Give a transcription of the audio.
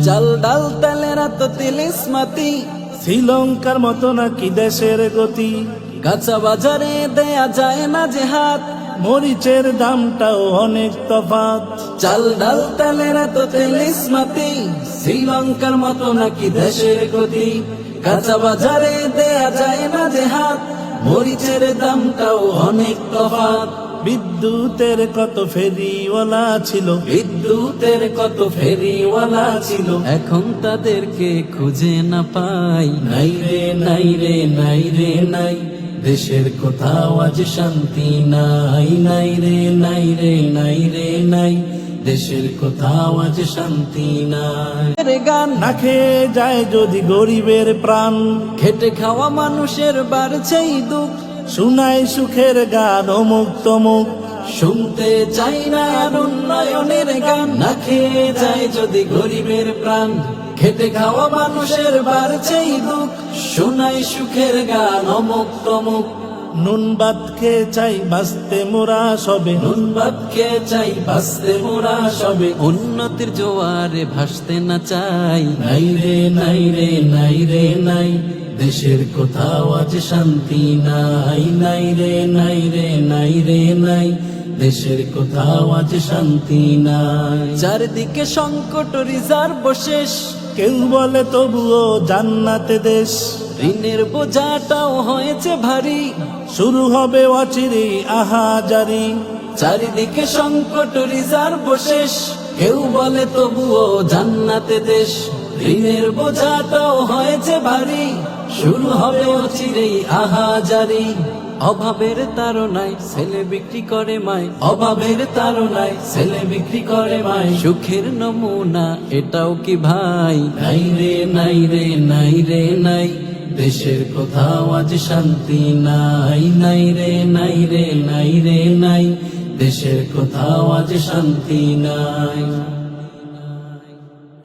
চাল ডাল তেলের তো তিলিসমাতি, শ্রীলঙ্কার মতো নাকি দেশের গতি, কাঁচা বাজারে দেয়া যায় না যে হাত, মরিচের দামটাও অনেক তফাৎ। চাল ডাল তেলের তো তিলিসমাতি, শ্রীলঙ্কার মতো নাকি দেশের গতি, কাঁচা বাজারে দেয়া যায় না যে হাত, মরিচের দামটাও অনেক তফাৎ। বিদ্যুতের কত ফেরিওয়ালা ছিল, বিদ্যুতের কত ফেরিওয়ালা ছিল, এখন তাদেরকে খুঁজে না পাই। নাই রে নাই রে নাই রে নাই, দেশের কোথাও আজ শান্তি নাই। নাই রে নাই রে নাই রে নাই, দেশের কোথাও আজ শান্তি নাই। গান না খেয়ে যায় যদি গরিবের প্রাণ, খেটে খাওয়া মানুষের বাড়ছেই দুঃখ, শুনাই সুখের গান অমুক তমুক। শুনতে চাই না আর উন্নয়নের গান। না খেয়ে যায় যদি গরিবের প্রাণ, খেটে খাওয়া মানুষের বাড়ছেই দুঃখ, শোনাই সুখের গান অমুক তমুক। নুন ভাত খেয়ে চাই বাঁচতে মোরা সবে, নুন ভাত খেয়ে চাই বাঁচতে মোরা সবে, উন্নতির জোয়ারে ভাসতে না চাই। নাই রে নাই রে নাই রে নাই, দেশের কোথাও আজ শান্তি নাই। নাই রে নাই রে নাই রে নাই, দেশের কোথাও আজ শান্তি নাই। চারদিকে সংকট রিজার্ভ শেষ, কেউ বলে তবুও জান্নাতে দেশ। ঋণের বোঝাটাও হয়েছে ভারী, শুরু হবে অচিরে আহাজারি। চারিদিকে সংকট রিজার্ভ শেষ, কেউ বলে তবুও জান্নাতে দেশ। ঋণের বোঝাটাও হয়েছে ভারী, শুরু হবে অচিরেই আহাজারি। অভাবের তাড়নায় ছেলে বিক্রি করে মায়, অভাবের তাড়নায় ছেলে বিক্রি করে মায়। সুখের নমুনা এটাও কি ভাই? নাই রে নাই রে নাই রে নাই, দেশের কোথাও আজ শান্তি নাই। নাই রে নাই রে নাই রে নাই, দেশের কোথাও আজ শান্তি নাই।